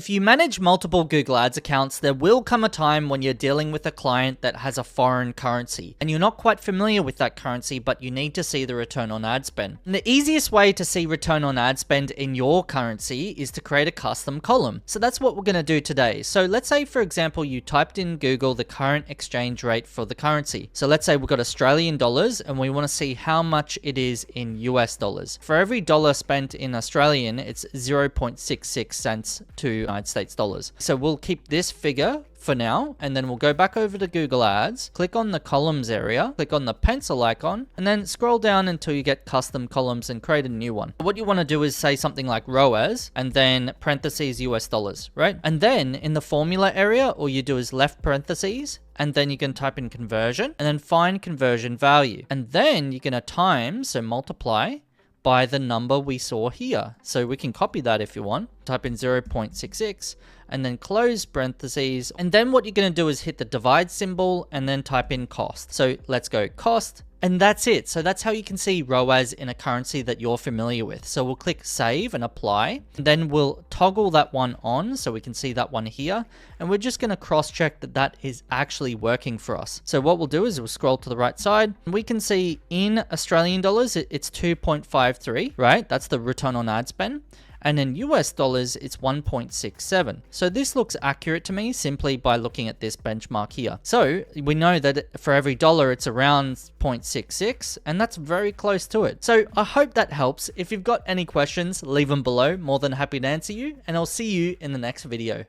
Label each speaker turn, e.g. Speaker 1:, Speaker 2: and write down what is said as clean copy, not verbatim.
Speaker 1: If you manage multiple Google Ads accounts, there will come a time when you're dealing with a client that has a foreign currency and you're not quite familiar with that currency, but you need to see the return on ad spend. And the easiest way to see return on ad spend in your currency is to create a custom column. So that's what we're going to do today. So let's say, for example, you typed in Google the current exchange rate for the currency. So let's say we've got Australian dollars and we want to see how much it is in US dollars. For every dollar spent in Australian, it's 0.66 cents to United States dollars. So we'll keep this figure for now, and then we'll go back over to Google Ads, click on the columns area, click on the pencil icon, and then scroll down until you get custom columns and create a new one. What you want to do is say something like ROAS and then parentheses US dollars, right? And then in the formula area, all you do is left parentheses, and then you can type in conversion and then find conversion value. And then you're going to times, so multiply by the number we saw here. So we can copy that if you want. Type in 0.66 and then close parentheses. And then what you're going to do is hit the divide symbol and then type in cost. So let's go cost. And that's it. So that's how you can see ROAS in a currency that you're familiar with. So we'll click save and apply. And then we'll toggle that one on so we can see that one here. And we're just going to cross check that that is actually working for us. So what we'll do is we'll scroll to the right side. And we can see in Australian dollars, it's 2.53, right? That's the return on ad spend. And in US dollars, it's 1.67. So this looks accurate to me simply by looking at this benchmark here. So we know that for every dollar, it's around 0.66, and that's very close to it. So I hope that helps. If you've got any questions, leave them below. More than happy to answer you, and I'll see you in the next video.